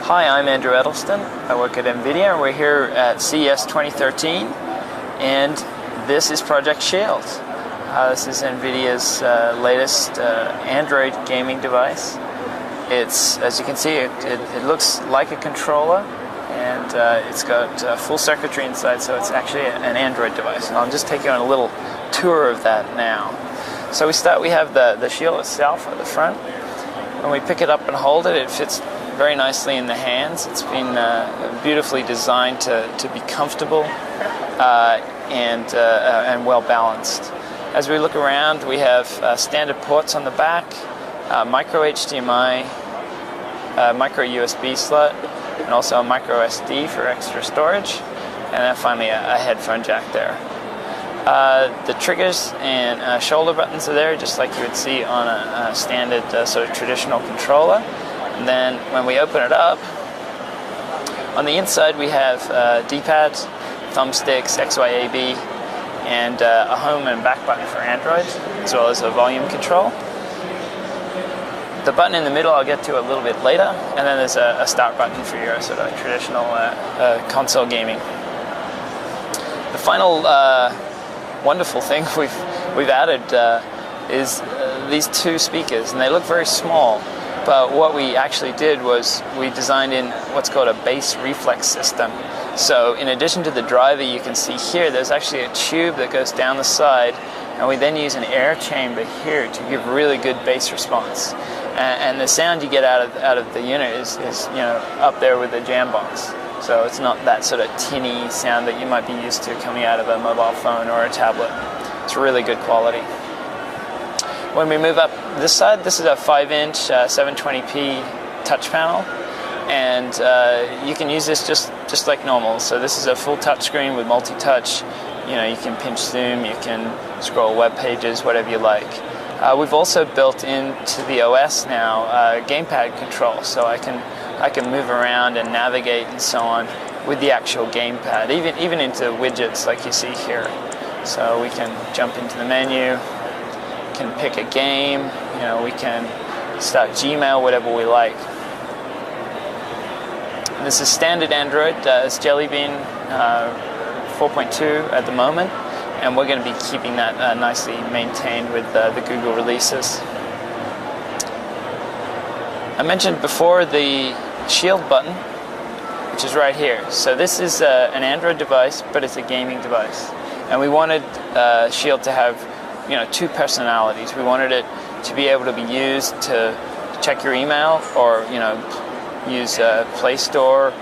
Hi, I'm Andrew Edelston. I work at NVIDIA and we're here at CES 2013, and this is Project Shield. This is NVIDIA's latest Android gaming device. It's, as you can see, it looks like a controller, and it's got full circuitry inside, so it's actually an Android device. And I'll just take you on a little tour of that now. So we have the Shield itself at the front. When we pick it up and hold it, it fits very nicely in the hands. It's been beautifully designed to be comfortable and well balanced. As we look around, we have standard ports on the back, micro HDMI, micro USB slot, and also a micro SD for extra storage, and then finally a headphone jack there. The triggers and shoulder buttons are there, just like you would see on a standard sort of traditional controller. And then when we open it up, on the inside we have D-pads, thumbsticks, XYAB, and a home and back button for Android, as well as a volume control. The button in the middle I'll get to a little bit later, and then there's a start button for your sort of traditional console gaming. The final wonderful thing we've added is these two speakers, and they look very small. But what we actually did was we designed in what's called a bass reflex system. So in addition to the driver you can see here, there's actually a tube that goes down the side, and we then use an air chamber here to give really good bass response. And the sound you get out of the unit is up there with the Jambox. So it's not that sort of tinny sound that you might be used to coming out of a mobile phone or a tablet. It's really good quality. When we move up this side, this is a 5-inch 720p touch panel, and you can use this just like normal. So this is a full touch screen with multi-touch. You can pinch zoom, you can scroll web pages, whatever you like. We've also built into the OS now gamepad control, so I can move around and navigate and so on with the actual gamepad, even into widgets like you see here. So we can jump into the menu, can pick a game, we can start Gmail, whatever we like. And this is standard Android, it's Jelly Bean 4.2 at the moment, and we're going to be keeping that nicely maintained with the Google releases. I mentioned before the Shield button, which is right here. So this is an Android device, but it's a gaming device, and we wanted Shield to have two personalities. We wanted it to be able to be used to check your email, or use Play Store,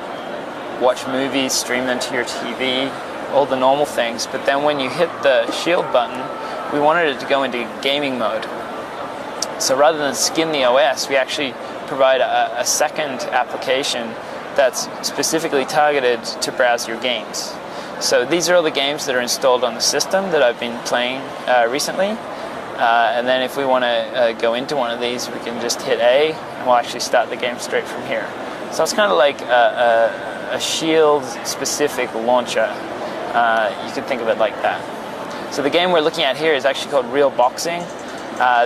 watch movies, stream them to your TV, all the normal things. But then when you hit the Shield button, we wanted it to go into gaming mode. So rather than skim the OS, we actually provide a second application that's specifically targeted to browse your games. So these are all the games that are installed on the system that I've been playing recently. And then if we want to go into one of these, we can just hit A, and we'll actually start the game straight from here. So it's kind of like a Shield-specific launcher. You could think of it like that. So the game we're looking at here is actually called Real Boxing.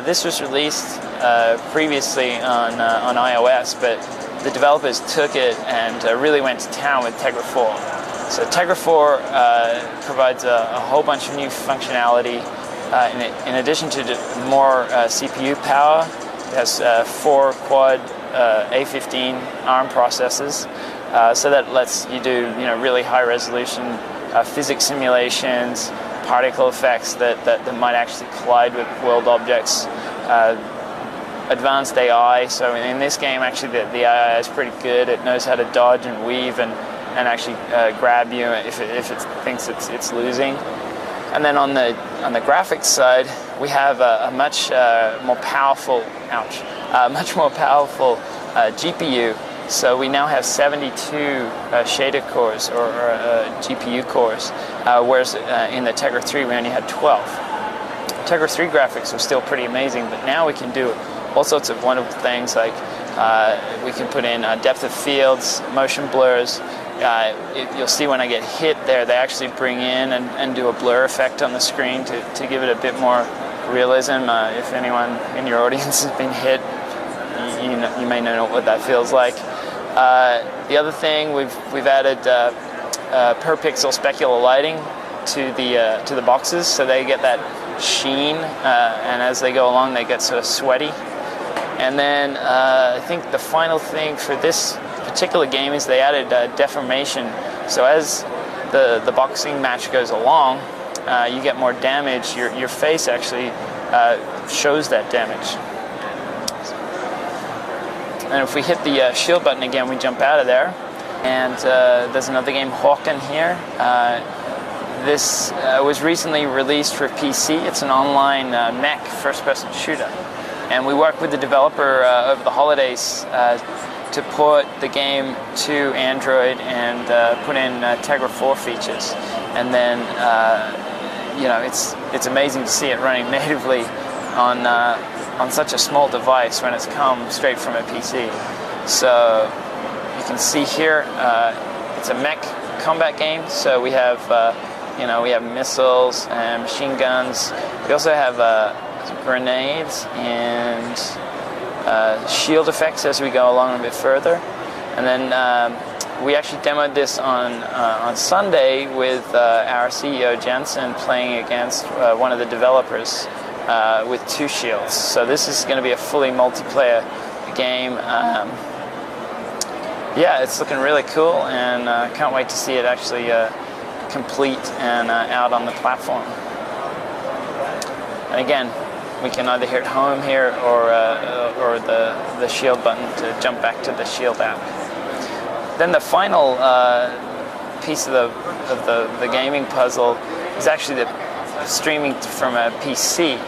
This was released previously on iOS, but the developers took it and really went to town with Tegra 4. So Tegra 4 provides a whole bunch of new functionality. In addition to more CPU power, it has 4 quad A15 ARM processors, so that lets you do really high resolution physics simulations, particle effects that might actually collide with world objects. Advanced AI, so in this game actually the AI is pretty good. It knows how to dodge and weave and actually grab you if it thinks it's losing. And then on the graphics side, we have a much more powerful GPU. So we now have 72 shader cores or GPU cores, whereas in the Tegra 3 we only had 12. Tegra 3 graphics were still pretty amazing, but now we can do all sorts of wonderful things, like we can put in depth of fields, motion blurs. You'll see when I get hit there, they actually bring in and do a blur effect on the screen to give it a bit more realism. If anyone in your audience has been hit, you may know what that feels like. The other thing, we've added per pixel specular lighting to the boxes, so they get that sheen, and as they go along, they get sort of sweaty. And then I think the final thing for this particular game is they added deformation. So as the boxing match goes along, you get more damage. Your face actually shows that damage. And if we hit the shield button again, we jump out of there. And there's another game, Hawken here. This was recently released for PC. It's an online mech first-person shooter. And we worked with the developer over the holidays to port the game to Android and put in Tegra 4 features. And then, you know, it's amazing to see it running natively on such a small device when it's come straight from a PC. So you can see here, it's a mech combat game. So we have, you know, we have missiles and machine guns. We also have grenades and shield effects as we go along a bit further. And then we actually demoed this on Sunday with our CEO Jensen playing against one of the developers with 2 shields. So this is going to be a fully multiplayer game. Yeah, it's looking really cool, and can't wait to see it actually complete and out on the platform. And again, we can either hit home here or the shield button to jump back to the shield app. Then the final piece of the gaming puzzle is actually the streaming from a PC.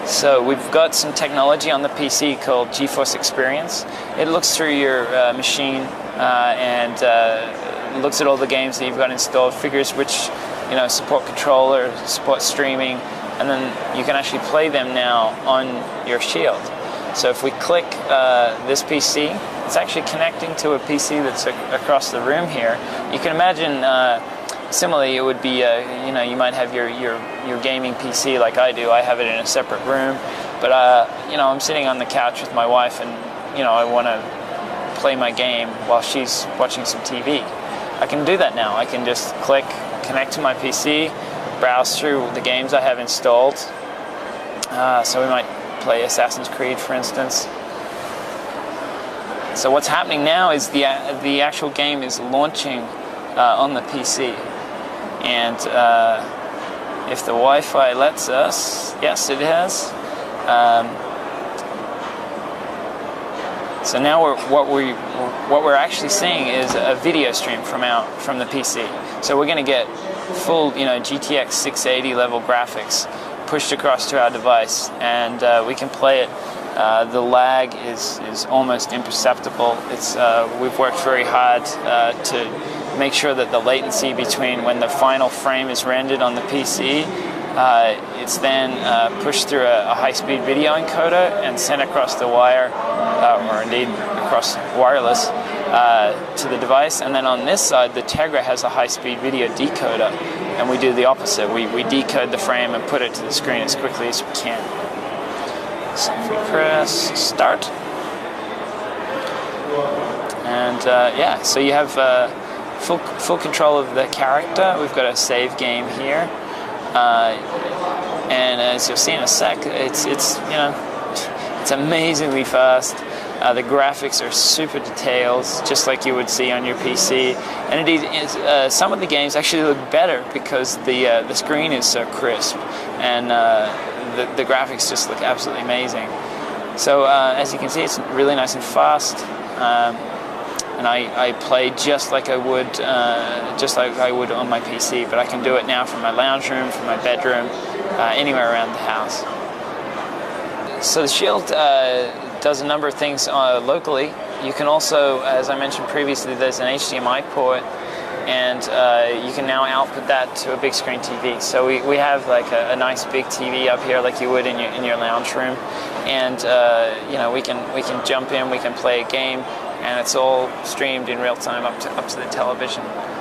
So we've got some technology on the PC called GeForce Experience. It looks through your machine and looks at all the games that you've got installed, figures which, you know, support controller, support streaming, and then you can actually play them now on your Shield. So if we click this PC, it's actually connecting to a PC that's across the room here. You can imagine, similarly, it would be, you know, you might have your gaming PC like I do. I have it in a separate room, but you know, I'm sitting on the couch with my wife, and you know, I want to play my game while she's watching some TV. I can do that now. I can just click, connect to my PC, browse through the games I have installed. So we might play Assassin's Creed, for instance. So what's happening now is the actual game is launching on the PC, and if the Wi-Fi lets us, yes, it has. So now what we're actually seeing is a video stream from the PC. So we're going to get full, you know, GTX 680 level graphics pushed across to our device, and we can play it. The lag is almost imperceptible. We've worked very hard to make sure that the latency between when the final frame is rendered on the PC, it's then pushed through a high-speed video encoder and sent across the wire, or indeed across wireless, to the device. And then on this side, the Tegra has a high-speed video decoder, and we do the opposite. We decode the frame and put it to the screen as quickly as we can. So if we press start, and yeah, so you have full control of the character. We've got a save game here, and as you'll see in a sec, it's you know, it's amazingly fast. The graphics are super detailed, just like you would see on your PC. And indeed, some of the games actually look better because the screen is so crisp, and the graphics just look absolutely amazing. So as you can see, it's really nice and fast, and I play just like I would on my PC. But I can do it now from my lounge room, from my bedroom, anywhere around the house. So the Shield does a number of things locally. You can also, as I mentioned previously, there's an HDMI port, and you can now output that to a big screen TV. So we have like a nice big TV up here, like you would in your lounge room, and you know, we can jump in, we can play a game, and it's all streamed in real time up to the television.